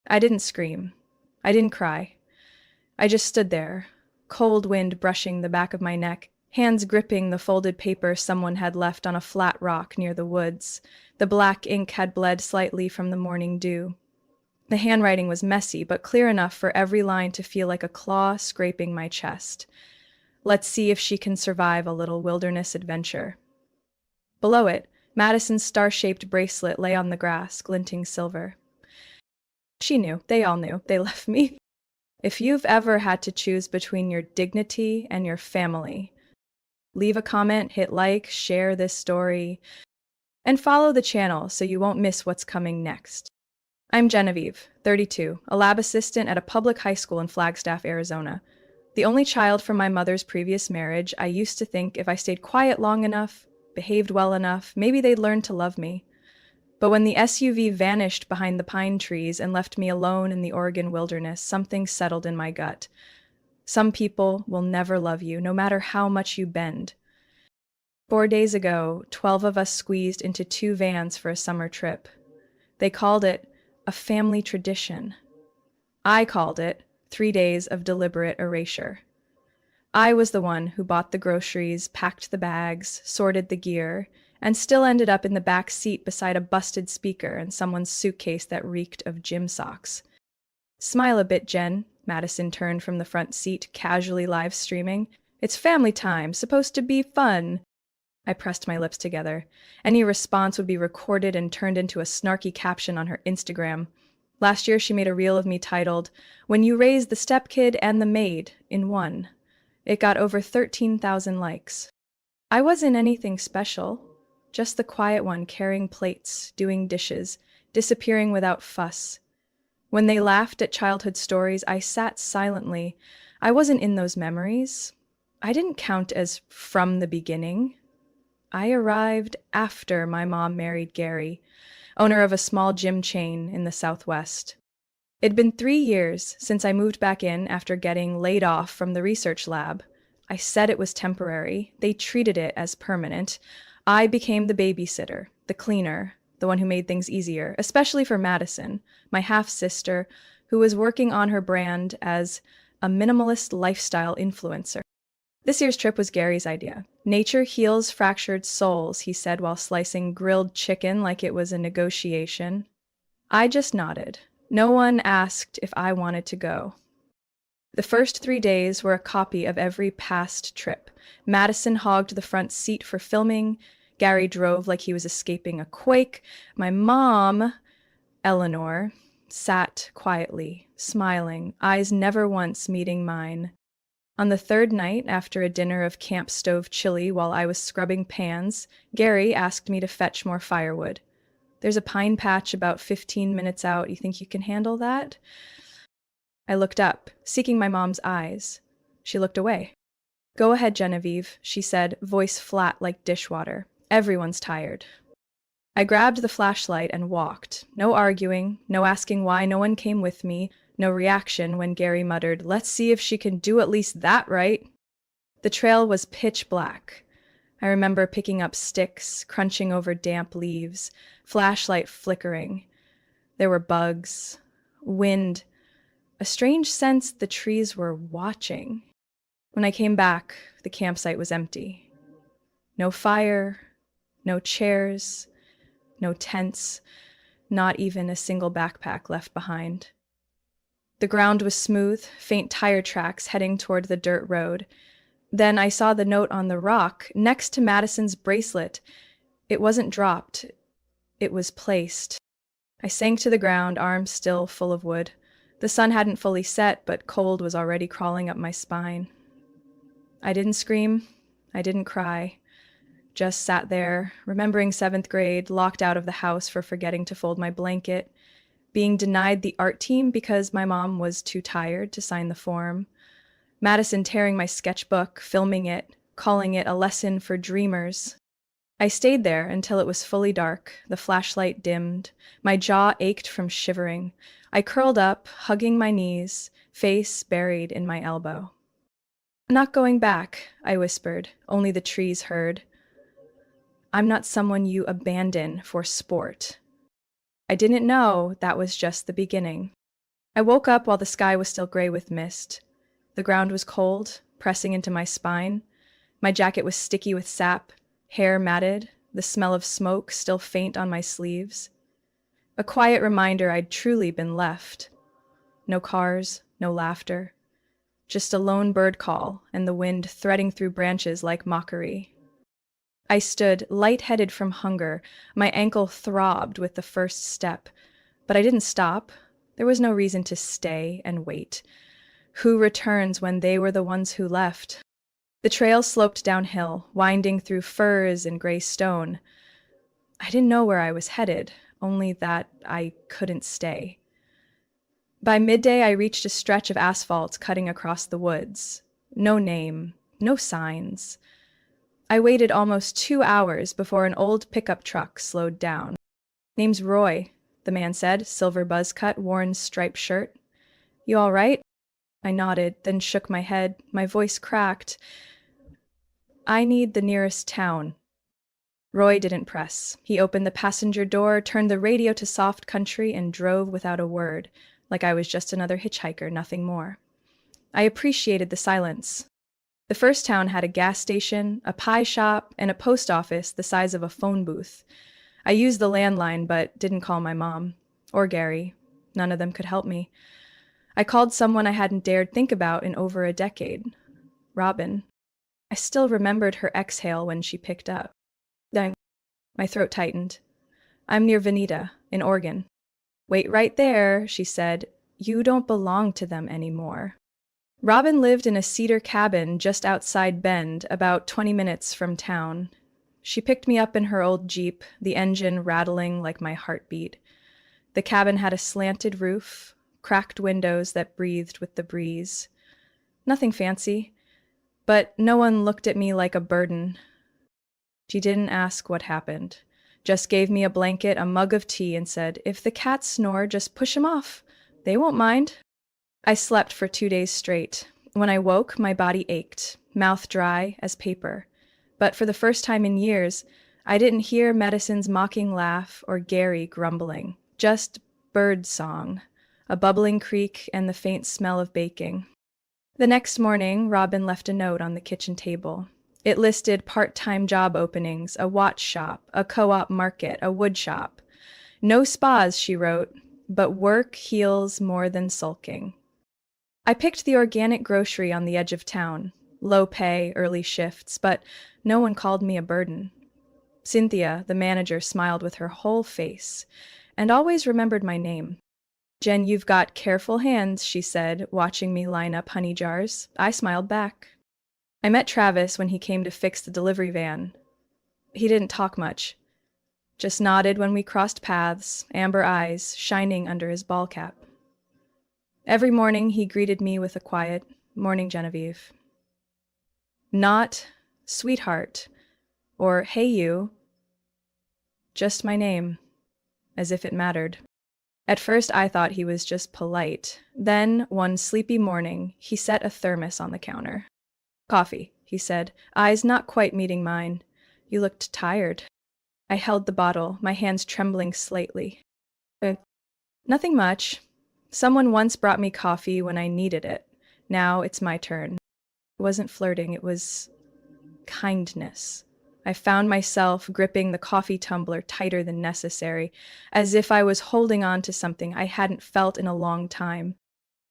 I didn't scream. I didn't cry. I just stood there, cold wind brushing the back of my neck, hands gripping the folded paper someone had left on a flat rock near the woods. The black ink had bled slightly from the morning dew. The handwriting was messy, but clear enough for every line to feel like a claw scraping my chest. Let's see if she can survive a little wilderness adventure. Below it, Madison's star-shaped bracelet lay on the grass, glinting silver. She knew. They all knew. They left me. If you've ever had to choose between your dignity and your family, leave a comment, hit like, share this story, and follow the channel so you won't miss what's coming next. I'm Genevieve, 32, a lab assistant at a public high school in Flagstaff, Arizona. The only child from my mother's previous marriage, I used to think if I stayed quiet long enough, behaved well enough, maybe they'd learn to love me. But when the SUV vanished behind the pine trees and left me alone in the Oregon wilderness, something settled in my gut. Some people will never love you, no matter how much you bend. 4 days ago, 12 of us squeezed into 2 vans for a summer trip. They called it a family tradition. I called it 3 days of deliberate erasure. I was the one who bought the groceries, packed the bags, sorted the gear, and still ended up in the back seat beside a busted speaker and someone's suitcase that reeked of gym socks. Smile a bit, Jen. Madison turned from the front seat, casually live streaming. It's family time, supposed to be fun. I pressed my lips together. Any response would be recorded and turned into a snarky caption on her Instagram. Last year she made a reel of me titled, "When You Raise the Stepkid and the Maid in One." It got over 13,000 likes. I wasn't anything special, just the quiet one carrying plates, doing dishes, disappearing without fuss. When they laughed at childhood stories, I sat silently. I wasn't in those memories. I didn't count as from the beginning. I arrived after my mom married Gary, owner of a small gym chain in the Southwest. It'd been 3 years since I moved back in after getting laid off from the research lab. I said it was temporary. They treated it as permanent. I became the babysitter, the cleaner, the one who made things easier, especially for Madison, my half-sister, who was working on her brand as a minimalist lifestyle influencer. This year's trip was Gary's idea. Nature heals fractured souls, he said while slicing grilled chicken like it was a negotiation. I just nodded. No one asked if I wanted to go. The first 3 days were a copy of every past trip. Madison hogged the front seat for filming. Gary drove like he was escaping a quake. My mom, Eleanor, sat quietly, smiling, eyes never once meeting mine. On the 3rd night, after a dinner of camp stove chili while I was scrubbing pans, Gary asked me to fetch more firewood. There's a pine patch about 15 minutes out. You think you can handle that? I looked up, seeking my mom's eyes. She looked away. Go ahead, Genevieve, she said, voice flat like dishwater. Everyone's tired. I grabbed the flashlight and walked. No arguing, no asking why no one came with me, no reaction when Gary muttered, "Let's see if she can do at least that right." The trail was pitch black. I remember picking up sticks, crunching over damp leaves, flashlight flickering. There were bugs, wind, a strange sense the trees were watching. When I came back, the campsite was empty. No fire, no chairs, no tents, not even a single backpack left behind. The ground was smooth, faint tire tracks heading toward the dirt road. Then I saw the note on the rock next to Madison's bracelet. It wasn't dropped. It was placed. I sank to the ground, arms still full of wood. The sun hadn't fully set, but cold was already crawling up my spine. I didn't scream. I didn't cry. Just sat there, remembering 7th grade, locked out of the house for forgetting to fold my blanket, being denied the art team because my mom was too tired to sign the form, Madison tearing my sketchbook, filming it, calling it a lesson for dreamers. I stayed there until it was fully dark, the flashlight dimmed, my jaw ached from shivering. I curled up, hugging my knees, face buried in my elbow. "Not going back," I whispered, only the trees heard. "I'm not someone you abandon for sport." I didn't know that was just the beginning. I woke up while the sky was still gray with mist. The ground was cold, pressing into my spine. My jacket was sticky with sap, hair matted, the smell of smoke still faint on my sleeves. A quiet reminder I'd truly been left. No cars, no laughter. Just a lone bird call and the wind threading through branches like mockery. I stood, lightheaded from hunger. My ankle throbbed with the first step. But I didn't stop. There was no reason to stay and wait. Who returns when they were the ones who left? The trail sloped downhill, winding through firs and gray stone. I didn't know where I was headed, only that I couldn't stay. By midday, I reached a stretch of asphalt cutting across the woods. No name, no signs. I waited almost 2 hours before an old pickup truck slowed down. "Name's Roy," the man said, silver buzz cut, worn striped shirt. "You all right?" I nodded, then shook my head. My voice cracked. "I need the nearest town." Roy didn't press. He opened the passenger door, turned the radio to soft country, and drove without a word, like I was just another hitchhiker, nothing more. I appreciated the silence. The first town had a gas station, a pie shop, and a post office the size of a phone booth. I used the landline, but didn't call my mom. Or Gary. None of them could help me. I called someone I hadn't dared think about in over a decade. Robin. I still remembered her exhale when she picked up. My throat tightened. "I'm near Veneta, in Oregon." "Wait right there," she said. "You don't belong to them anymore." Robin lived in a cedar cabin just outside Bend, about 20 minutes from town. She picked me up in her old Jeep, the engine rattling like my heartbeat. The cabin had a slanted roof, cracked windows that breathed with the breeze. Nothing fancy, but no one looked at me like a burden. She didn't ask what happened, just gave me a blanket, a mug of tea, and said, "If the cats snore, just push 'em off. They won't mind." I slept for 2 days straight. When I woke, my body ached, mouth dry as paper. But for the first time in years, I didn't hear medicine's mocking laugh or Gary grumbling, just bird song, a bubbling creek, and the faint smell of baking. The next morning, Robin left a note on the kitchen table. It listed part-time job openings, a watch shop, a co-op market, a wood shop. "No spas," she wrote, "but work heals more than sulking." I picked the organic grocery on the edge of town. Low pay, early shifts, but no one called me a burden. Cynthia, the manager, smiled with her whole face, and always remembered my name. "Jen, you've got careful hands," she said, watching me line up honey jars. I smiled back. I met Travis when he came to fix the delivery van. He didn't talk much, just nodded when we crossed paths, amber eyes shining under his ball cap. Every morning he greeted me with a quiet, "Morning, Genevieve." Not "sweetheart" or "hey you," just my name, as if it mattered. At first I thought he was just polite. Then, one sleepy morning, he set a thermos on the counter. "Coffee," he said, eyes not quite meeting mine. "You looked tired." I held the bottle, my hands trembling slightly. "Nothing much. Someone once brought me coffee when I needed it. Now it's my turn." It wasn't flirting, it was kindness. I found myself gripping the coffee tumbler tighter than necessary, as if I was holding on to something I hadn't felt in a long time.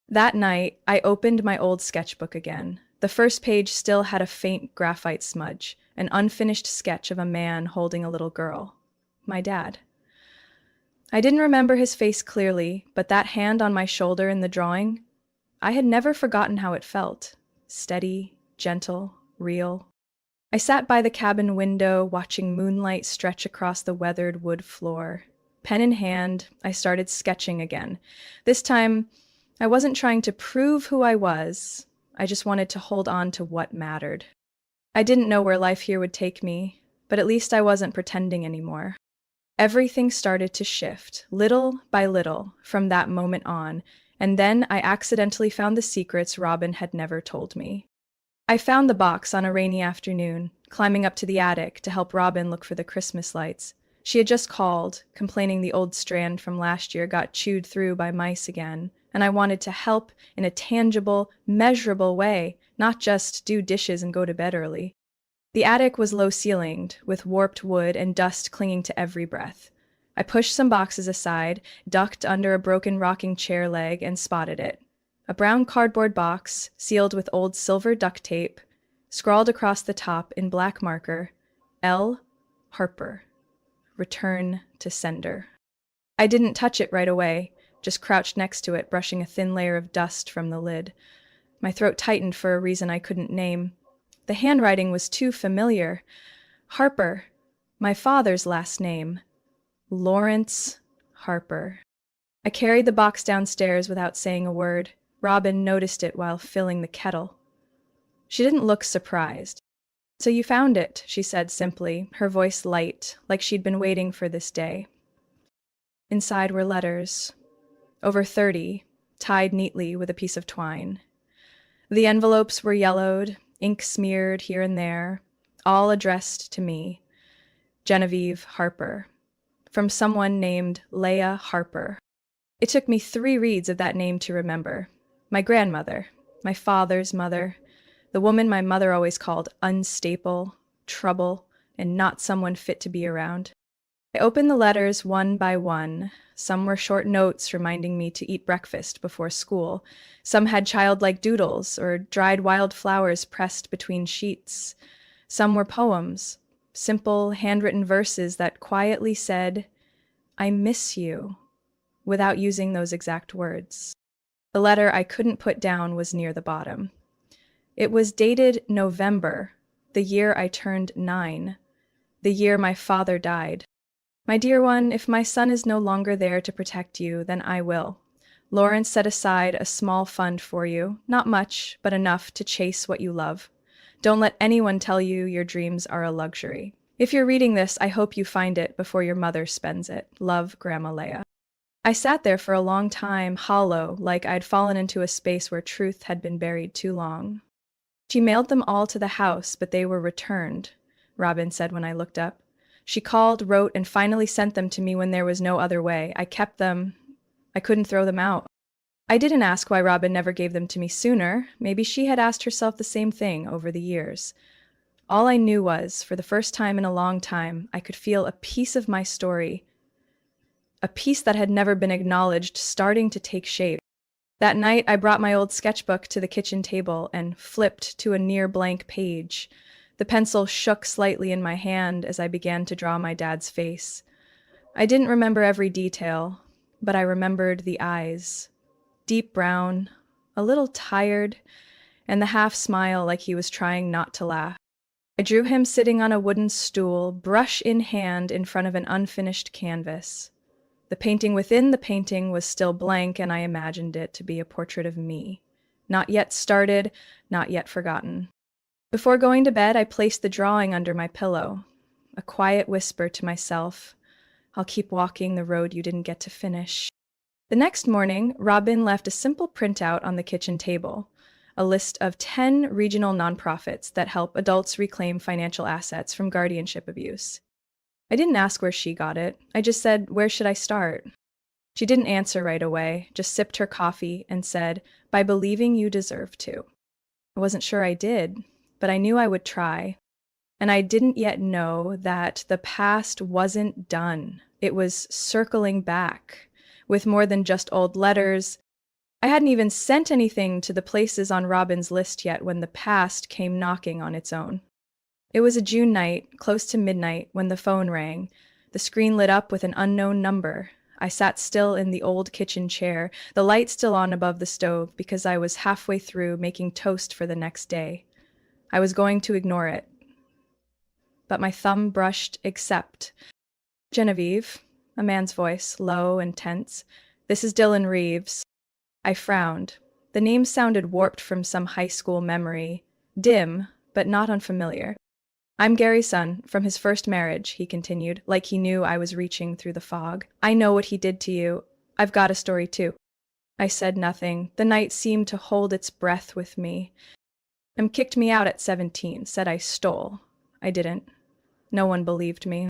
That night, I opened my old sketchbook again. The first page still had a faint graphite smudge, an unfinished sketch of a man holding a little girl. My dad. I didn't remember his face clearly, but that hand on my shoulder in the drawing, I had never forgotten how it felt. Steady, gentle, real. I sat by the cabin window, watching moonlight stretch across the weathered wood floor. Pen in hand, I started sketching again. This time, I wasn't trying to prove who I was. I just wanted to hold on to what mattered. I didn't know where life here would take me, but at least I wasn't pretending anymore. Everything started to shift, little by little, from that moment on, and then I accidentally found the secrets Robin had never told me. I found the box on a rainy afternoon, climbing up to the attic to help Robin look for the Christmas lights. She had just called, complaining the old strand from last year got chewed through by mice again. and I wanted to help in a tangible, measurable way, not just do dishes and go to bed early. The attic was low-ceilinged, with warped wood and dust clinging to every breath. I pushed some boxes aside, ducked under a broken rocking chair leg, and spotted it. A brown cardboard box, sealed with old silver duct tape, scrawled across the top in black marker, L. Harper. Return to sender. I didn't touch it right away, just crouched next to it, brushing a thin layer of dust from the lid. My throat tightened for a reason I couldn't name. The handwriting was too familiar. Harper, my father's last name. Lawrence Harper. I carried the box downstairs without saying a word. Robin noticed it while filling the kettle. She didn't look surprised. "So you found it," she said simply, her voice light, like she'd been waiting for this day. Inside were letters, over 30, tied neatly with a piece of twine. The envelopes were yellowed, ink smeared here and there, all addressed to me, Genevieve Harper, from someone named Leah Harper. It took me 3 reads of that name to remember. My grandmother, my father's mother, the woman my mother always called unstable, trouble, and not someone fit to be around. I opened the letters one by one. Some were short notes reminding me to eat breakfast before school. Some had childlike doodles or dried wild flowers pressed between sheets. Some were poems, simple handwritten verses that quietly said, "I miss you," without using those exact words. The letter I couldn't put down was near the bottom. It was dated November, the year I turned 9, the year my father died. "My dear one, if my son is no longer there to protect you, then I will. Lawrence set aside a small fund for you, not much, but enough to chase what you love. Don't let anyone tell you your dreams are a luxury. If you're reading this, I hope you find it before your mother spends it. Love, Grandma Leah." I sat there for a long time, hollow, like I'd fallen into a space where truth had been buried too long. "She mailed them all to the house, but they were returned," Robin said when I looked up. "She called, wrote, and finally sent them to me when there was no other way. I kept them. I couldn't throw them out." I didn't ask why Robin never gave them to me sooner. Maybe she had asked herself the same thing over the years. All I knew was, for the first time in a long time, I could feel a piece of my story, a piece that had never been acknowledged, starting to take shape. That night, I brought my old sketchbook to the kitchen table and flipped to a near blank page. The pencil shook slightly in my hand as I began to draw my dad's face. I didn't remember every detail, but I remembered the eyes. Deep brown, a little tired, and the half smile like he was trying not to laugh. I drew him sitting on a wooden stool, brush in hand, in front of an unfinished canvas. The painting within the painting was still blank, and I imagined it to be a portrait of me. Not yet started, not yet forgotten. Before going to bed, I placed the drawing under my pillow. A quiet whisper to myself, "I'll keep walking the road you didn't get to finish." The next morning, Robin left a simple printout on the kitchen table, a list of 10 regional nonprofits that help adults reclaim financial assets from guardianship abuse. I didn't ask where she got it. I just said, "Where should I start?" She didn't answer right away, just sipped her coffee and said, "By believing you deserve to." I wasn't sure I did, but I knew I would try. And I didn't yet know that the past wasn't done. It was circling back, with more than just old letters. I hadn't even sent anything to the places on Robin's list yet when the past came knocking on its own. It was a June night, close to midnight, when the phone rang. The screen lit up with an unknown number. I sat still in the old kitchen chair, the light still on above the stove, because I was halfway through making toast for the next day. I was going to ignore it. But my thumb brushed accept. "Genevieve," a man's voice, low and tense. "This is Dylan Reeves." I frowned. The name sounded warped from some high school memory. Dim, but not unfamiliar. "I'm Gary's son, from his first marriage," he continued, like he knew I was reaching through the fog. "I know what he did to you. I've got a story, too." I said nothing. The night seemed to hold its breath with me. Kicked me out at 17, said I stole. I didn't. No one believed me.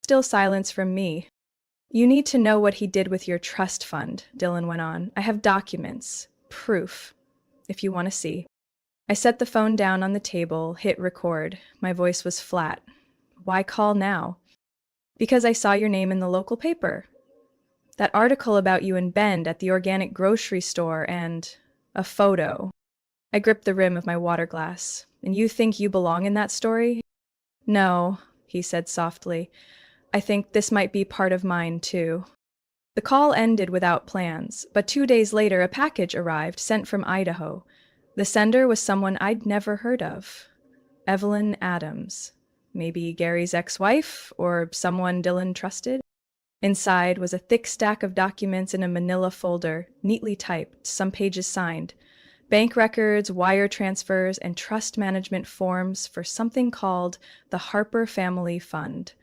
Still silence from me. You need to know what he did with your trust fund, Dylan went on. I have documents, proof, if you want to see. I set the phone down on the table, hit record. My voice was flat. Why call now? Because I saw your name in the local paper. That article about you and Ben at the organic grocery store and a photo. I gripped the rim of my water glass. And you think you belong in that story? No, he said softly. I think this might be part of mine, too. The call ended without plans, but 2 days later a package arrived sent from Idaho. The sender was someone I'd never heard of. Evelyn Adams. Maybe Gary's ex-wife, or someone Dylan trusted? Inside was a thick stack of documents in a manila folder, neatly typed, some pages signed. Bank records, wire transfers, and trust management forms for something called the Harper Family Fund,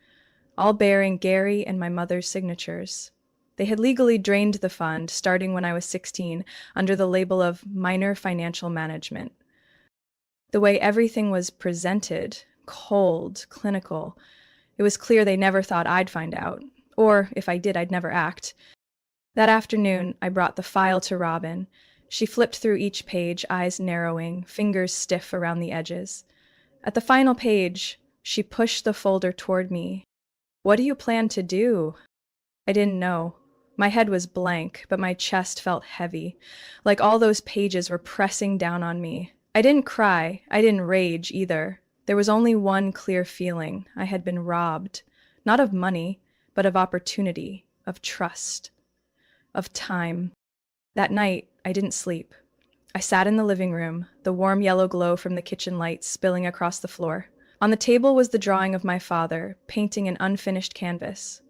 all bearing Gary and my mother's signatures. They had legally drained the fund, starting when I was 16, under the label of minor financial management. The way everything was presented, cold, clinical, it was clear they never thought I'd find out. Or, if I did, I'd never act. That afternoon, I brought the file to Robin. She flipped through each page, eyes narrowing, fingers stiff around the edges. At the final page, she pushed the folder toward me. What do you plan to do? I didn't know. My head was blank, but my chest felt heavy, like all those pages were pressing down on me. I didn't cry. I didn't rage either. There was only one clear feeling. I had been robbed, not of money, but of opportunity, of trust, of time. That night, I didn't sleep. I sat in the living room, the warm yellow glow from the kitchen lights spilling across the floor. On the table was the drawing of my father, painting an unfinished canvas.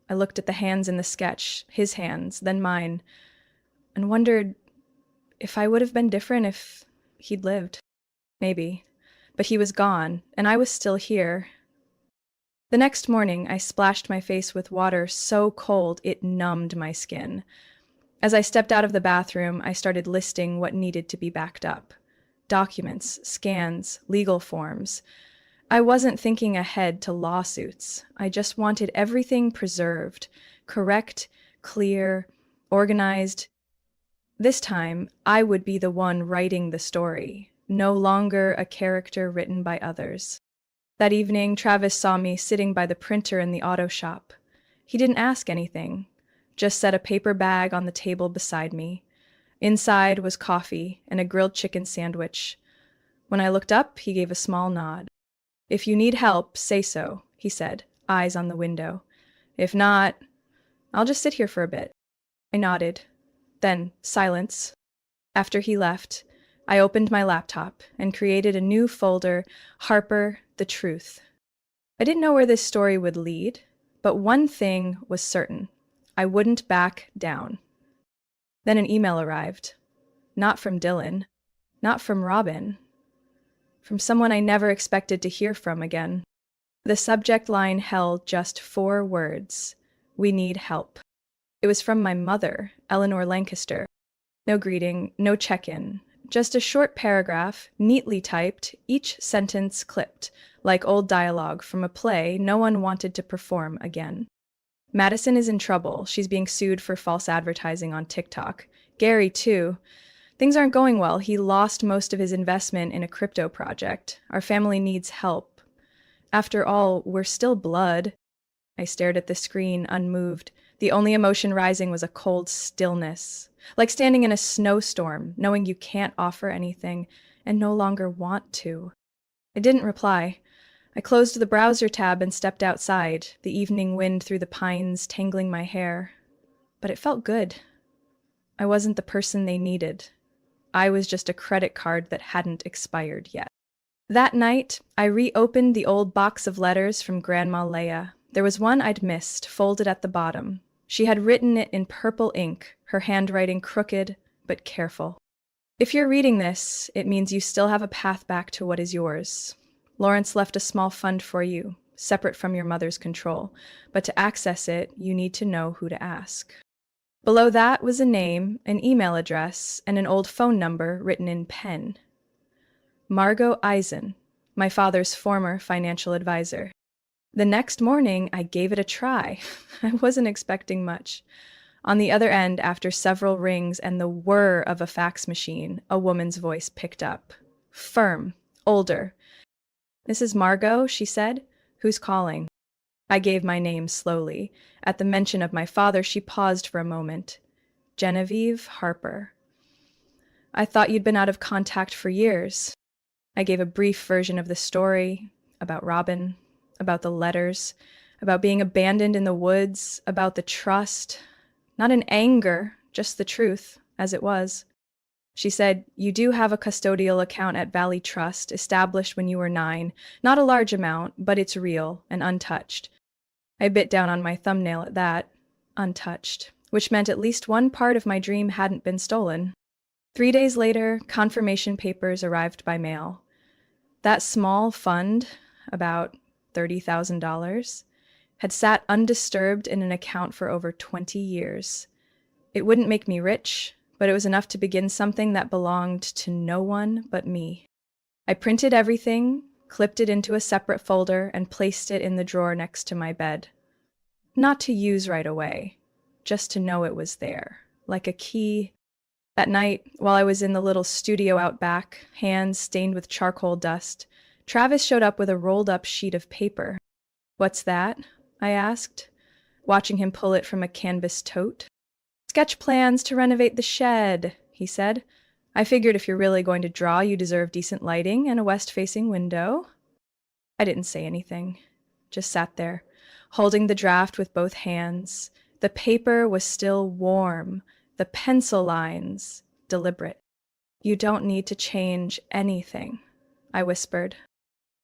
I looked at the hands in the sketch, his hands, then mine, and wondered if I would have been different if he'd lived. Maybe. But he was gone, and I was still here. The next morning, I splashed my face with water so cold it numbed my skin. As I stepped out of the bathroom, I started listing what needed to be backed up. Documents, scans, legal forms. I wasn't thinking ahead to lawsuits. I just wanted everything preserved, correct, clear, organized. This time, I would be the one writing the story, no longer a character written by others. That evening, Travis saw me sitting by the printer in the auto shop. He didn't ask anything, just set a paper bag on the table beside me. Inside was coffee and a grilled chicken sandwich. When I looked up, he gave a small nod. If you need help, say so, he said, eyes on the window. If not, I'll just sit here for a bit. I nodded. Then, silence. After he left, I opened my laptop and created a new folder, Harper, The Truth. I didn't know where this story would lead, but one thing was certain. I wouldn't back down. Then an email arrived. Not from Dylan. Not from Robin. From someone I never expected to hear from again. The subject line held just 4 words. We need help. It was from my mother, Eleanor Lancaster. No greeting, no check-in. Just a short paragraph, neatly typed, each sentence clipped, like old dialogue from a play no one wanted to perform again. Madison is in trouble. She's being sued for false advertising on TikTok. Gary, too. Things aren't going well. He lost most of his investment in a crypto project. Our family needs help. After all, we're still blood. I stared at the screen, unmoved. The only emotion rising was a cold stillness. Like standing in a snowstorm, knowing you can't offer anything and no longer want to. I didn't reply. I closed the browser tab and stepped outside, the evening wind through the pines tangling my hair. But it felt good. I wasn't the person they needed. I was just a credit card that hadn't expired yet. That night, I reopened the old box of letters from Grandma Leia. There was one I'd missed, folded at the bottom. She had written it in purple ink, her handwriting crooked but careful. If you're reading this, it means you still have a path back to what is yours. Lawrence left a small fund for you, separate from your mother's control, but to access it, you need to know who to ask. Below that was a name, an email address, and an old phone number written in pen. Margot Eisen, my father's former financial advisor. The next morning, I gave it a try. I wasn't expecting much. On the other end, after several rings and the whir of a fax machine, a woman's voice picked up. Firm, older. "Mrs. Margot," she said. "Who's calling?" I gave my name slowly. At the mention of my father, she paused for a moment. "Genevieve Harper." "I thought you'd been out of contact for years." I gave a brief version of the story, about Robin, about the letters, about being abandoned in the woods, about the trust. Not in anger, just the truth, as it was. She said, "You do have a custodial account at Valley Trust, established when you were 9. Not a large amount, but it's real and untouched." I bit down on my thumbnail at that. Untouched. Which meant at least one part of my dream hadn't been stolen. 3 days later, confirmation papers arrived by mail. That small fund, about $30,000, had sat undisturbed in an account for over 20 years. It wouldn't make me rich, but it was enough to begin something that belonged to no one but me. I printed everything, clipped it into a separate folder, and placed it in the drawer next to my bed. Not to use right away, just to know it was there, like a key. That night, while I was in the little studio out back, hands stained with charcoal dust, Travis showed up with a rolled-up sheet of paper. "What's that?" I asked, watching him pull it from a canvas tote. "Sketch plans to renovate the shed," he said. "I figured if you're really going to draw, you deserve decent lighting and a west-facing window." I didn't say anything, just sat there, holding the draft with both hands. The paper was still warm, the pencil lines deliberate. "You don't need to change anything," I whispered.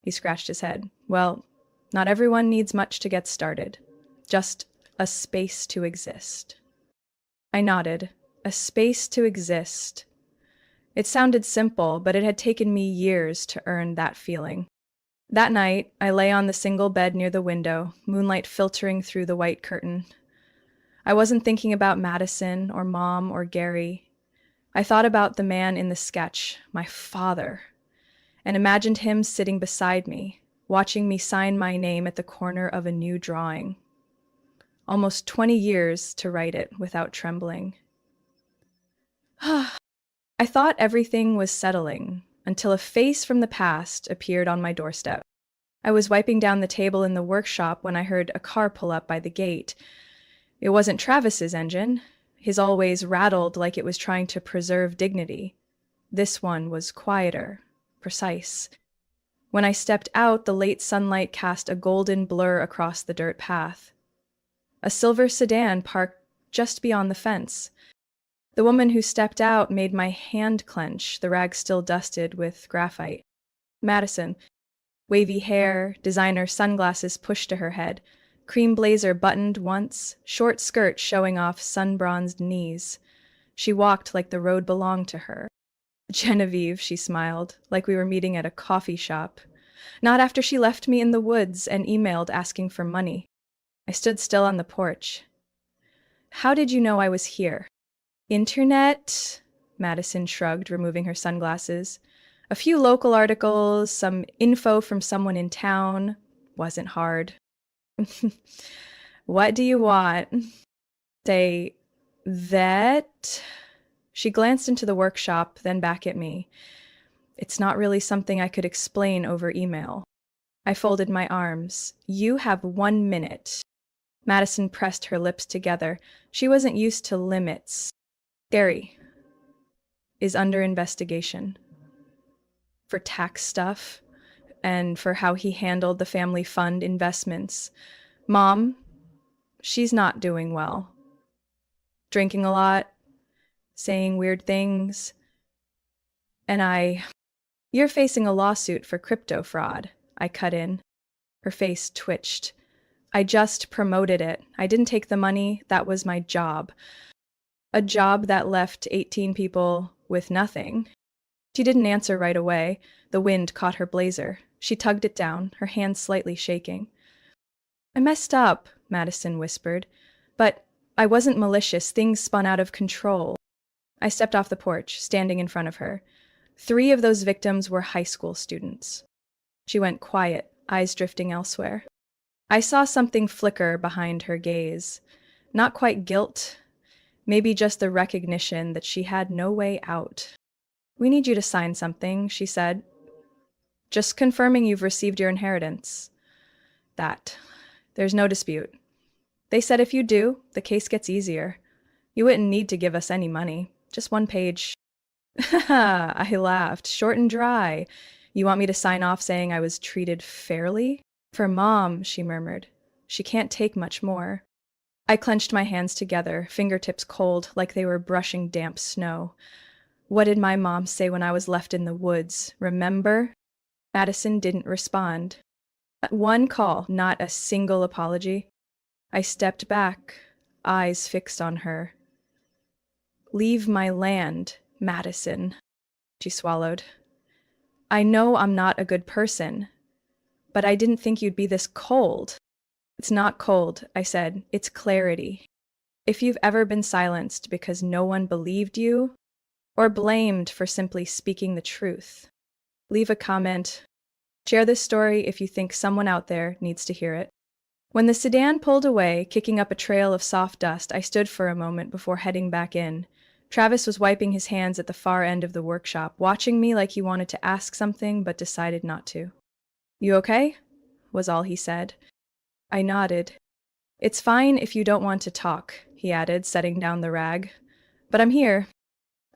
He scratched his head. "Well, not everyone needs much to get started. Just a space to exist." I nodded. A space to exist. It sounded simple, but it had taken me years to earn that feeling. That night, I lay on the single bed near the window, moonlight filtering through the white curtain. I wasn't thinking about Madison or Mom or Gary. I thought about the man in the sketch, my father, and imagined him sitting beside me, watching me sign my name at the corner of a new drawing. Almost 20 years to write it without trembling. I thought everything was settling until a face from the past appeared on my doorstep. I was wiping down the table in the workshop when I heard a car pull up by the gate. It wasn't Travis's engine. His always rattled like it was trying to preserve dignity. This one was quieter, precise. When I stepped out, the late sunlight cast a golden blur across the dirt path. A silver sedan parked just beyond the fence. The woman who stepped out made my hand clench, the rag still dusted with graphite. Madison. Wavy hair, designer sunglasses pushed to her head, cream blazer buttoned once, short skirt showing off sun-bronzed knees. She walked like the road belonged to her. "Genevieve," she smiled, like we were meeting at a coffee shop. Not after she left me in the woods and emailed asking for money. I stood still on the porch. "How did you know I was here?" "Internet," Madison shrugged, removing her sunglasses. "A few local articles, some info from someone in town. Wasn't hard." "What do you want?" "Say that." She glanced into the workshop, then back at me. "It's not really something I could explain over email." I folded my arms. "You have 1 minute. Madison pressed her lips together. She wasn't used to limits. "Gary is under investigation for tax stuff and for how he handled the family fund investments. Mom, she's not doing well. Drinking a lot, saying weird things. And you're facing a lawsuit for crypto fraud," I cut in. Her face twitched. "I just promoted it. I didn't take the money. That was my job. A job that left 18 people with nothing." She didn't answer right away. The wind caught her blazer. She tugged it down, her hand slightly shaking. "I messed up," Madison whispered. "But I wasn't malicious. Things spun out of control." I stepped off the porch, standing in front of her. 3 of those victims were high school students. She went quiet, eyes drifting elsewhere. I saw something flicker behind her gaze. Not quite guilt, maybe just the recognition that she had no way out. "We need you to sign something," she said. "Just confirming you've received your inheritance." That. There's no dispute. They said if you do, the case gets easier. You wouldn't need to give us any money. Just one page. I laughed, short and dry. "You want me to sign off saying I was treated fairly?" "For Mom," she murmured. "She can't take much more." I clenched my hands together, fingertips cold, like they were brushing damp snow. What did my mom say when I was left in the woods? Remember? Madison didn't respond. One call, not a single apology. I stepped back, eyes fixed on her. "Leave my land, Madison," she swallowed. "I know I'm not a good person, but I didn't think you'd be this cold." "It's not cold," I said. "It's clarity. If you've ever been silenced because no one believed you, or blamed for simply speaking the truth, leave a comment. Share this story if you think someone out there needs to hear it." When the sedan pulled away, kicking up a trail of soft dust, I stood for a moment before heading back in. Travis was wiping his hands at the far end of the workshop, watching me like he wanted to ask something but decided not to. "You okay?" was all he said. I nodded. "It's fine if you don't want to talk," he added, setting down the rag. "But I'm here."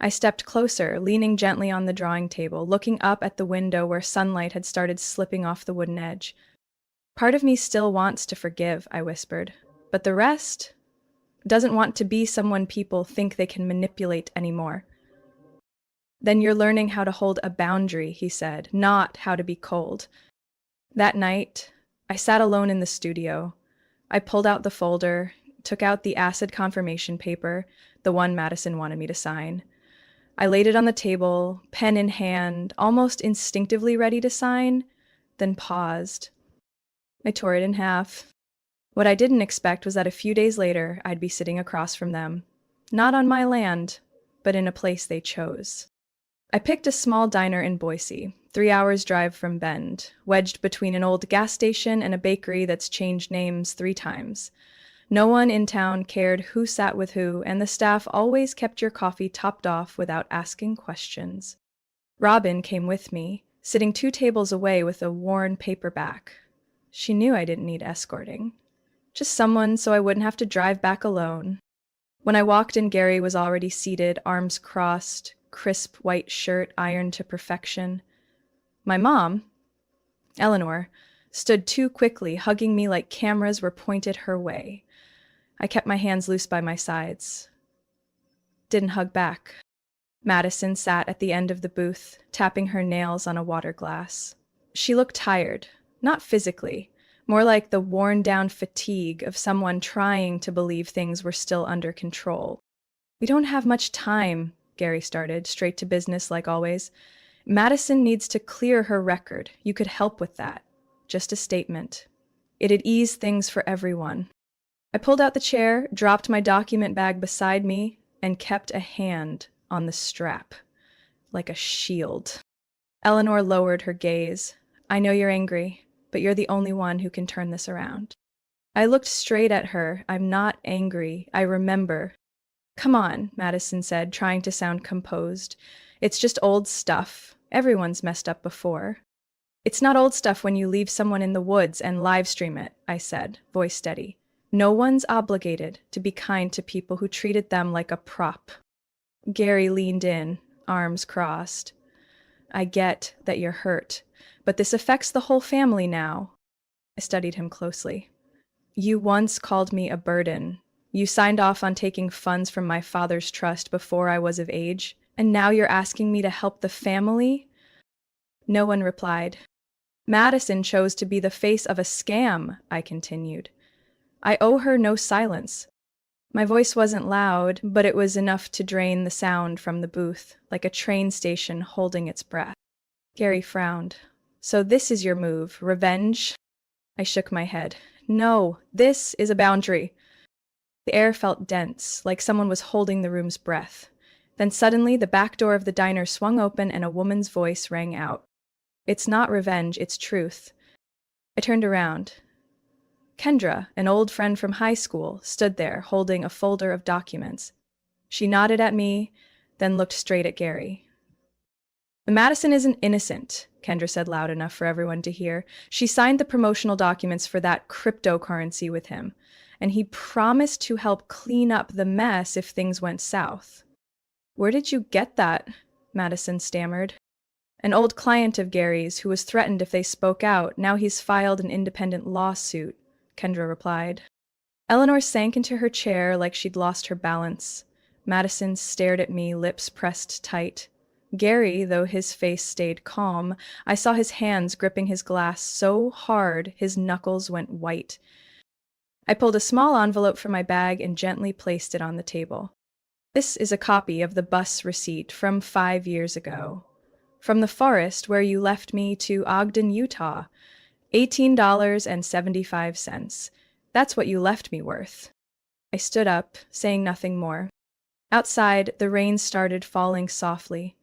I stepped closer, leaning gently on the drawing table, looking up at the window where sunlight had started slipping off the wooden edge. "Part of me still wants to forgive," I whispered. "But the rest doesn't want to be someone people think they can manipulate anymore." "Then you're learning how to hold a boundary," he said, "not how to be cold." That night, I sat alone in the studio. I pulled out the folder, took out the acid confirmation paper, the one Madison wanted me to sign. I laid it on the table, pen in hand, almost instinctively ready to sign, then paused. I tore it in half. What I didn't expect was that a few days later, I'd be sitting across from them. Not on my land, but in a place they chose. I picked a small diner in Boise, 3 hours' drive from Bend, wedged between an old gas station and a bakery that's changed names 3 times. No one in town cared who sat with who, and the staff always kept your coffee topped off without asking questions. Robin came with me, sitting 2 tables away with a worn paperback. She knew I didn't need escorting. Just someone so I wouldn't have to drive back alone. When I walked in, Gary was already seated, arms crossed, crisp white shirt ironed to perfection. My mom, Eleanor, stood too quickly, hugging me like cameras were pointed her way. I kept my hands loose by my sides. Didn't hug back. Madison sat at the end of the booth, tapping her nails on a water glass. She looked tired, not physically, more like the worn-down fatigue of someone trying to believe things were still under control. "We don't have much time," Gary started, straight to business like always. "Madison needs to clear her record. You could help with that. Just a statement. It'd ease things for everyone." I pulled out the chair, dropped my document bag beside me, and kept a hand on the strap, like a shield. Eleanor lowered her gaze. "I know you're angry, but you're the only one who can turn this around." I looked straight at her. "I'm not angry. I remember." "Come on," Madison said, trying to sound composed. "It's just old stuff. Everyone's messed up before." "It's not old stuff when you leave someone in the woods and live stream it," I said, voice steady. "No one's obligated to be kind to people who treated them like a prop." Gary leaned in, arms crossed. "I get that you're hurt, but this affects the whole family now." I studied him closely. "You once called me a burden. You signed off on taking funds from my father's trust before I was of age, and now you're asking me to help the family?" No one replied. "Madison chose to be the face of a scam," I continued. "I owe her no silence." My voice wasn't loud, but it was enough to drain the sound from the booth, like a train station holding its breath. Gary frowned. "So this is your move, revenge?" I shook my head. "No, this is a boundary." The air felt dense, like someone was holding the room's breath. Then suddenly the back door of the diner swung open and a woman's voice rang out. "It's not revenge, it's truth." I turned around. Kendra, an old friend from high school, stood there holding a folder of documents. She nodded at me, then looked straight at Gary. Madison isn't innocent, Kendra said loud enough for everyone to hear. She signed the promotional documents for that cryptocurrency with him, and he promised to help clean up the mess if things went south. Where did you get that? Madison stammered. An old client of Gary's who was threatened if they spoke out. Now he's filed an independent lawsuit, Kendra replied. Eleanor sank into her chair like she'd lost her balance. Madison stared at me, lips pressed tight. Gary, though his face stayed calm, I saw his hands gripping his glass so hard his knuckles went white. I pulled a small envelope from my bag and gently placed it on the table. This is a copy of the bus receipt from 5 years ago. From the forest where you left me to Ogden, Utah. $18.75. That's what you left me worth. I stood up, saying nothing more. Outside, the rain started falling softly.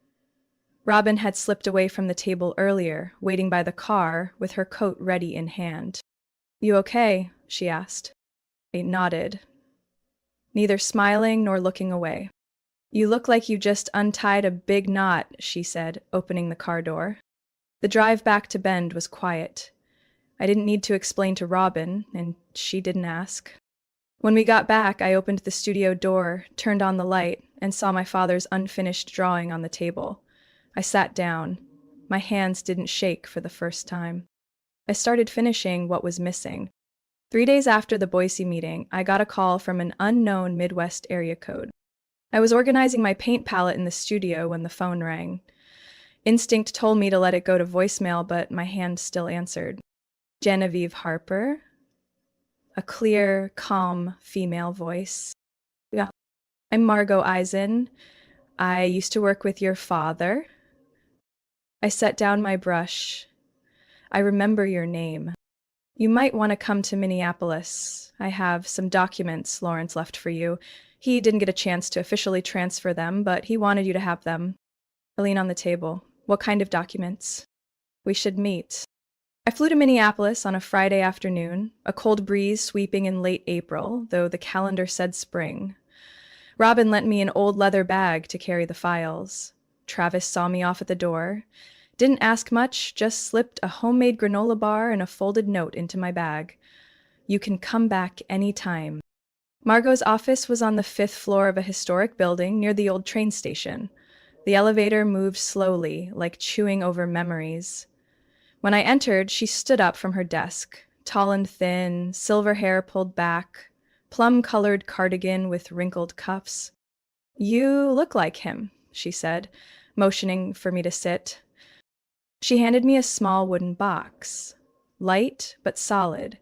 Robin had slipped away from the table earlier, waiting by the car with her coat ready in hand. You okay? She asked. I nodded, neither smiling nor looking away. You look like you just untied a big knot, she said, opening the car door. The drive back to Bend was quiet. I didn't need to explain to Robin, and she didn't ask. When we got back, I opened the studio door, turned on the light, and saw my father's unfinished drawing on the table. I sat down. My hands didn't shake for the first time. I started finishing what was missing. 3 days after the Boise meeting, I got a call from an unknown Midwest area code. I was organizing my paint palette in the studio when the phone rang. Instinct told me to let it go to voicemail, but my hand still answered. Genevieve Harper? A clear, calm female voice. Yeah. I'm Margot Eisen. I used to work with your father. I set down my brush. I remember your name. You might want to come to Minneapolis. I have some documents Lawrence left for you. He didn't get a chance to officially transfer them, but he wanted you to have them. I lean on the table. What kind of documents? We should meet. I flew to Minneapolis on a Friday afternoon, a cold breeze sweeping in late April, though the calendar said spring. Robin lent me an old leather bag to carry the files. Travis saw me off at the door. Didn't ask much, just slipped a homemade granola bar and a folded note into my bag. You can come back any time. Margot's office was on the 5th floor of a historic building near the old train station. The elevator moved slowly, like chewing over memories. When I entered, she stood up from her desk, tall and thin, silver hair pulled back, plum-colored cardigan with wrinkled cuffs. You look like him, she said, motioning for me to sit. She handed me a small wooden box, light but solid.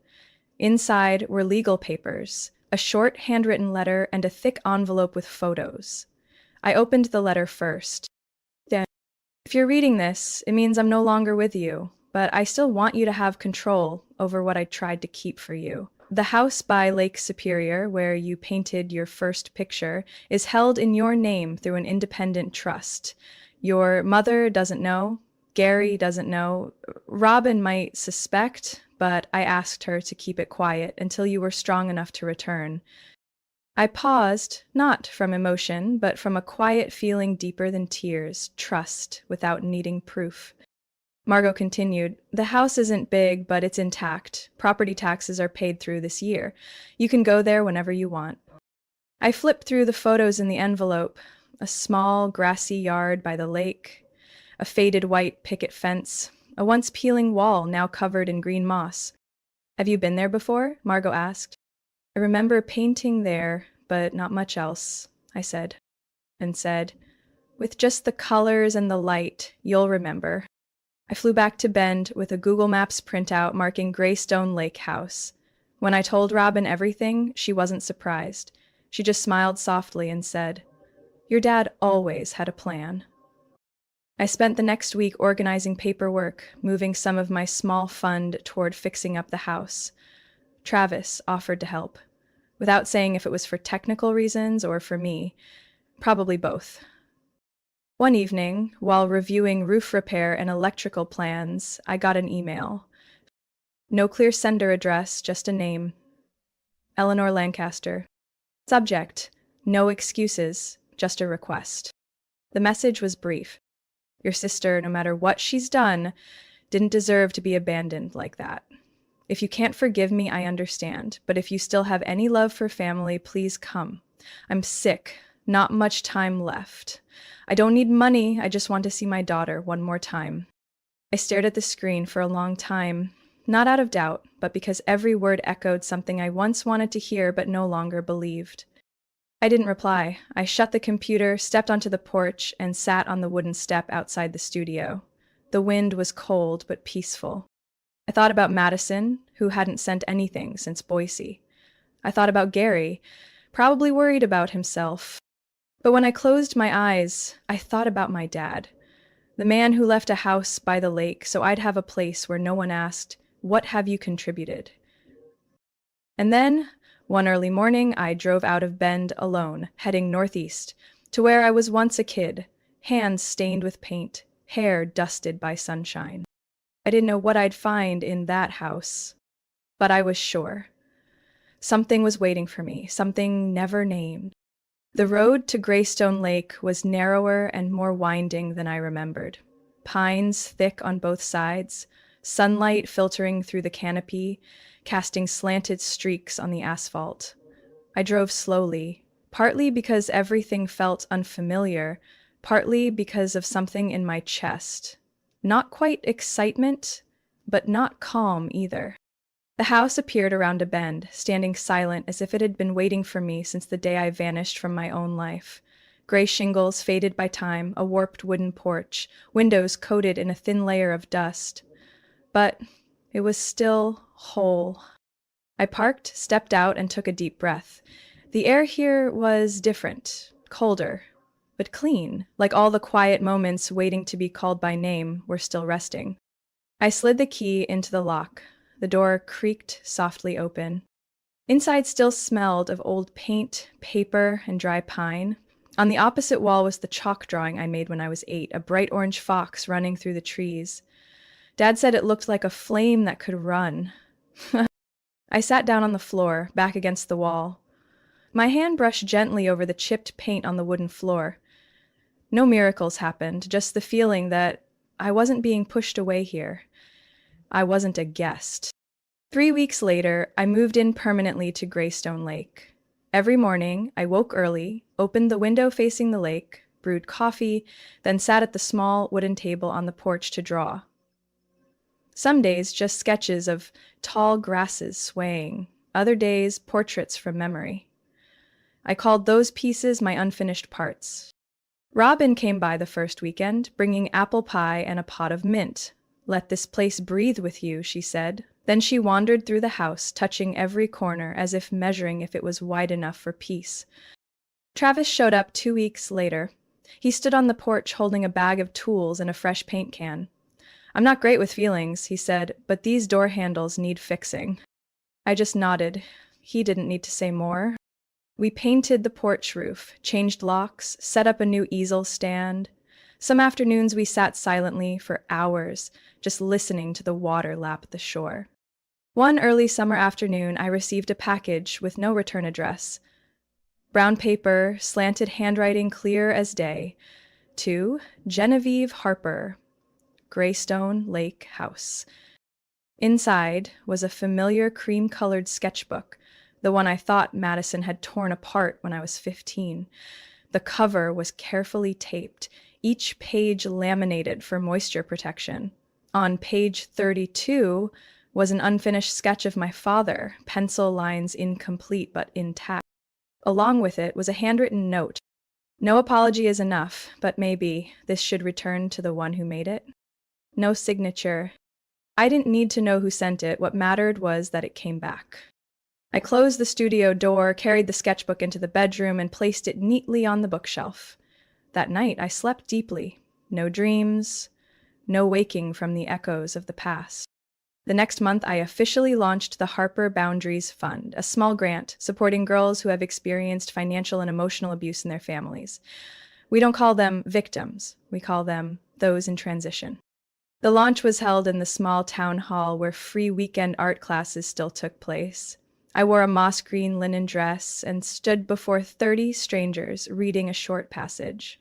Inside were legal papers, a short handwritten letter, and a thick envelope with photos. I opened the letter first. Then, if you're reading this, it means I'm no longer with you, but I still want you to have control over what I tried to keep for you. The house by Lake Superior, where you painted your first picture, is held in your name through an independent trust. Your mother doesn't know. Gary doesn't know. Robin might suspect, but I asked her to keep it quiet until you were strong enough to return. I paused, not from emotion, but from a quiet feeling deeper than tears, trust, without needing proof. Margot continued, the house isn't big, but it's intact. Property taxes are paid through this year. You can go there whenever you want. I flipped through the photos in the envelope. A small, grassy yard by the lake, a faded white picket fence, a once peeling wall now covered in green moss. Have you been there before? Margot asked. I remember painting there, but not much else, I said, and said, with just the colors and the light, you'll remember. I flew back to Bend with a Google Maps printout marking Greystone Lake House. When I told Robin everything, she wasn't surprised. She just smiled softly and said, your dad always had a plan. I spent the next week organizing paperwork, moving some of my small fund toward fixing up the house. Travis offered to help, without saying if it was for technical reasons or for me. Probably both. One evening, while reviewing roof repair and electrical plans, I got an email. No clear sender address, just a name. Eleanor Lancaster. Subject: no excuses, just a request. The message was brief. Your sister, no matter what she's done, didn't deserve to be abandoned like that. If you can't forgive me, I understand, but if you still have any love for family, please come. I'm sick, not much time left. I don't need money, I just want to see my daughter one more time. I stared at the screen for a long time, not out of doubt, but because every word echoed something I once wanted to hear but no longer believed. I didn't reply. I shut the computer, stepped onto the porch, and sat on the wooden step outside the studio. The wind was cold but peaceful. I thought about Madison, who hadn't sent anything since Boise. I thought about Gary, probably worried about himself. But when I closed my eyes, I thought about my dad, the man who left a house by the lake so I'd have a place where no one asked, "What have you contributed?" And then, one early morning, I drove out of Bend alone, heading northeast, to where I was once a kid, hands stained with paint, hair dusted by sunshine. I didn't know what I'd find in that house, but I was sure. Something was waiting for me, something never named. The road to Greystone Lake was narrower and more winding than I remembered. Pines thick on both sides, sunlight filtering through the canopy, casting slanted streaks on the asphalt. I drove slowly, partly because everything felt unfamiliar, partly because of something in my chest. Not quite excitement, but not calm either. The house appeared around a bend, standing silent as if it had been waiting for me since the day I vanished from my own life. Gray shingles faded by time, a warped wooden porch, windows coated in a thin layer of dust. But it was still whole. I parked, stepped out, and took a deep breath. The air here was different, colder, but clean, like all the quiet moments waiting to be called by name were still resting. I slid the key into the lock. The door creaked softly open. Inside still smelled of old paint, paper, and dry pine. On the opposite wall was the chalk drawing I made when I was 8, a bright orange fox running through the trees. Dad said it looked like a flame that could run. I sat down on the floor, back against the wall. My hand brushed gently over the chipped paint on the wooden floor. No miracles happened, just the feeling that I wasn't being pushed away here. I wasn't a guest. 3 weeks later, I moved in permanently to Greystone Lake. Every morning, I woke early, opened the window facing the lake, brewed coffee, then sat at the small wooden table on the porch to draw. Some days, just sketches of tall grasses swaying. Other days, portraits from memory. I called those pieces my unfinished parts. Robin came by the first weekend, bringing apple pie and a pot of mint. "Let this place breathe with you," she said. Then she wandered through the house, touching every corner as if measuring if it was wide enough for peace. Travis showed up 2 weeks later. He stood on the porch holding a bag of tools and a fresh paint can. "I'm not great with feelings," he said, "but these door handles need fixing." I just nodded. He didn't need to say more. We painted the porch roof, changed locks, set up a new easel stand. Some afternoons we sat silently for hours, just listening to the water lap the shore. One early summer afternoon, I received a package with no return address. Brown paper, slanted handwriting clear as day. To Genevieve Harper, Greystone Lake House. Inside was a familiar cream-colored sketchbook, the one I thought Madison had torn apart when I was 15. The cover was carefully taped, each page laminated for moisture protection. On page 32 was an unfinished sketch of my father, pencil lines incomplete but intact. Along with it was a handwritten note. "No apology is enough, but maybe this should return to the one who made it." No signature. I didn't need to know who sent it. What mattered was that it came back. I closed the studio door, carried the sketchbook into the bedroom, and placed it neatly on the bookshelf. That night, I slept deeply. No dreams, no waking from the echoes of the past. The next month, I officially launched the Harper Boundaries Fund, a small grant supporting girls who have experienced financial and emotional abuse in their families. We don't call them victims. We call them those in transition. The launch was held in the small town hall where free weekend art classes still took place. I wore a moss green linen dress and stood before 30 strangers reading a short passage.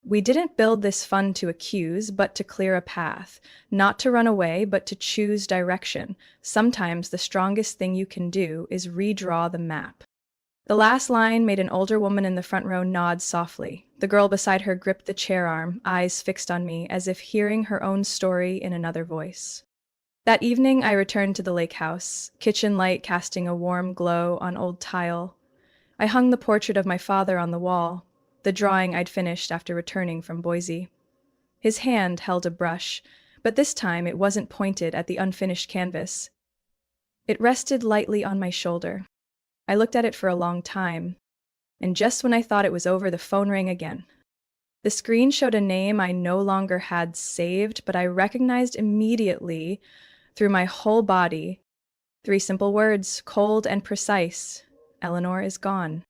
We didn't build this fund to accuse, but to clear a path. Not to run away, but to choose direction. Sometimes the strongest thing you can do is redraw the map. The last line made an older woman in the front row nod softly. The girl beside her gripped the chair arm, eyes fixed on me, as if hearing her own story in another voice. That evening, I returned to the lake house, kitchen light casting a warm glow on old tile. I hung the portrait of my father on the wall, the drawing I'd finished after returning from Boise. His hand held a brush, but this time it wasn't pointed at the unfinished canvas. It rested lightly on my shoulder. I looked at it for a long time, and just when I thought it was over, the phone rang again. The screen showed a name I no longer had saved, but I recognized immediately through my whole body. 3 simple words, cold and precise. Eleanor is gone.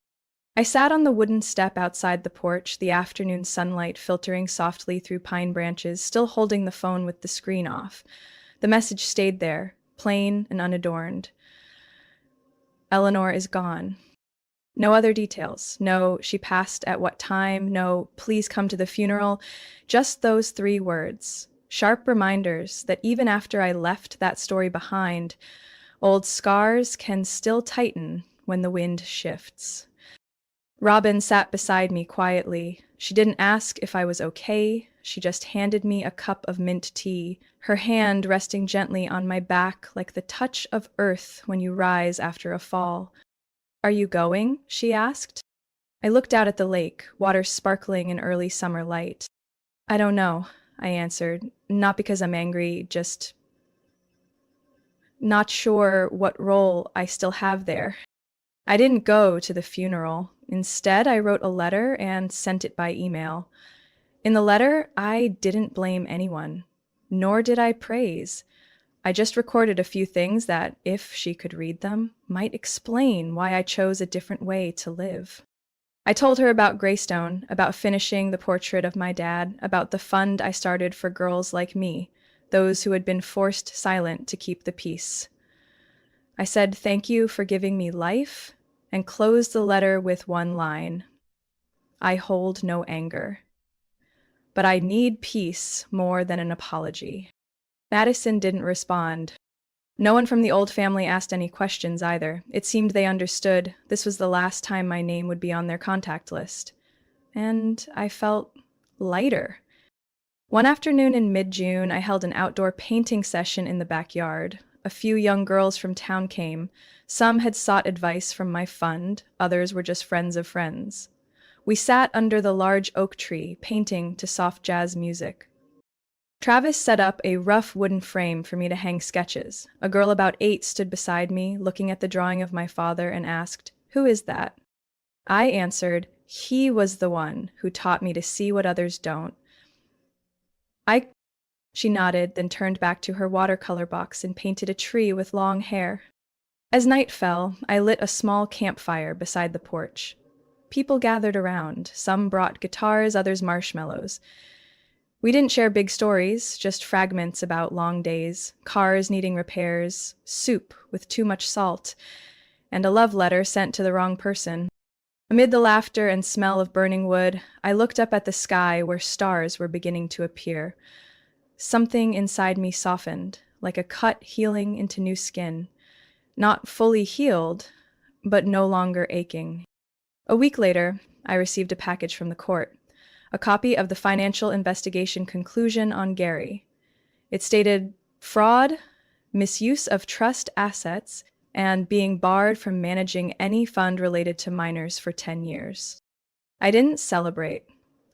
I sat on the wooden step outside the porch, the afternoon sunlight filtering softly through pine branches, still holding the phone with the screen off. The message stayed there, plain and unadorned. Eleanor is gone. No other details. No, she passed at what time. No, please come to the funeral. Just those 3 words. Sharp reminders that even after I left that story behind, old scars can still tighten when the wind shifts. Robin sat beside me quietly. She didn't ask if I was okay. She just handed me a cup of mint tea, her hand resting gently on my back like the touch of earth when you rise after a fall. "Are you going?" she asked. I looked out at the lake, water sparkling in early summer light. "I don't know," I answered, not because I'm angry, just not sure what role I still have there. I didn't go to the funeral. Instead, I wrote a letter and sent it by email. In the letter, I didn't blame anyone, nor did I praise. I just recorded a few things that, if she could read them, might explain why I chose a different way to live. I told her about Greystone, about finishing the portrait of my dad, about the fund I started for girls like me, those who had been forced silent to keep the peace. I said thank you for giving me life, and closed the letter with one line. I hold no anger. But I need peace more than an apology. Madison didn't respond. No one from the old family asked any questions either. It seemed they understood this was the last time my name would be on their contact list. And I felt lighter. One afternoon in mid-June, I held an outdoor painting session in the backyard. A few young girls from town came. Some had sought advice from my fund, others were just friends of friends. We sat under the large oak tree, painting to soft jazz music. Travis set up a rough wooden frame for me to hang sketches. A girl about 8 stood beside me, looking at the drawing of my father, and asked, "Who is that?" I answered, "He was the one who taught me to see what others don't." She nodded, then turned back to her watercolor box and painted a tree with long hair. As night fell, I lit a small campfire beside the porch. People gathered around. Some brought guitars, others marshmallows. We didn't share big stories, just fragments about long days, cars needing repairs, soup with too much salt, and a love letter sent to the wrong person. Amid the laughter and smell of burning wood, I looked up at the sky where stars were beginning to appear. Something inside me softened, like a cut healing into new skin. Not fully healed, but no longer aching. A week later, I received a package from the court, a copy of the financial investigation conclusion on Gary. It stated fraud, misuse of trust assets, and being barred from managing any fund related to minors for 10 years. I didn't celebrate.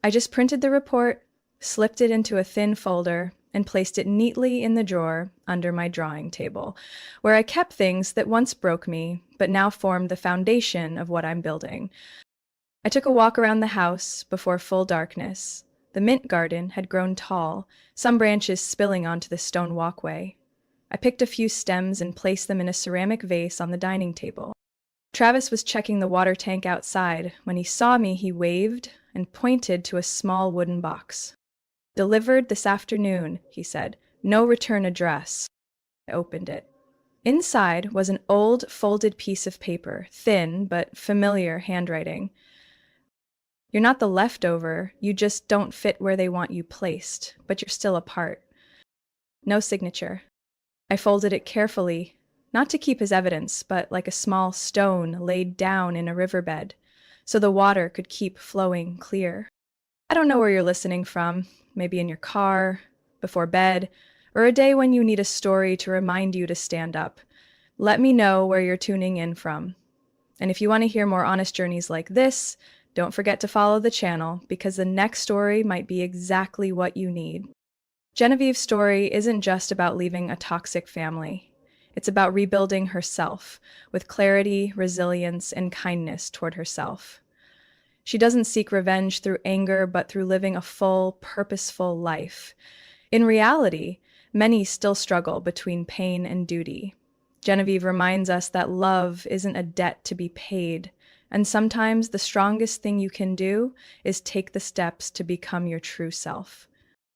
I just printed the report, slipped it into a thin folder, and placed it neatly in the drawer under my drawing table, where I kept things that once broke me, but now formed the foundation of what I'm building. I took a walk around the house before full darkness. The mint garden had grown tall, some branches spilling onto the stone walkway. I picked a few stems and placed them in a ceramic vase on the dining table. Travis was checking the water tank outside. When he saw me, he waved and pointed to a small wooden box. "Delivered this afternoon," he said. No return address. I opened it. Inside was an old, folded piece of paper, thin but familiar handwriting. You're not the leftover, you just don't fit where they want you placed, but you're still a part. No signature. I folded it carefully, not to keep as evidence, but like a small stone laid down in a riverbed, so the water could keep flowing clear. I don't know where you're listening from, maybe in your car, before bed, or a day when you need a story to remind you to stand up. Let me know where you're tuning in from. And if you want to hear more honest journeys like this, don't forget to follow the channel because the next story might be exactly what you need. Genevieve's story isn't just about leaving a toxic family. It's about rebuilding herself with clarity, resilience, and kindness toward herself. She doesn't seek revenge through anger, but through living a full, purposeful life. In reality, many still struggle between pain and duty. Genevieve reminds us that love isn't a debt to be paid, and sometimes the strongest thing you can do is take the steps to become your true self.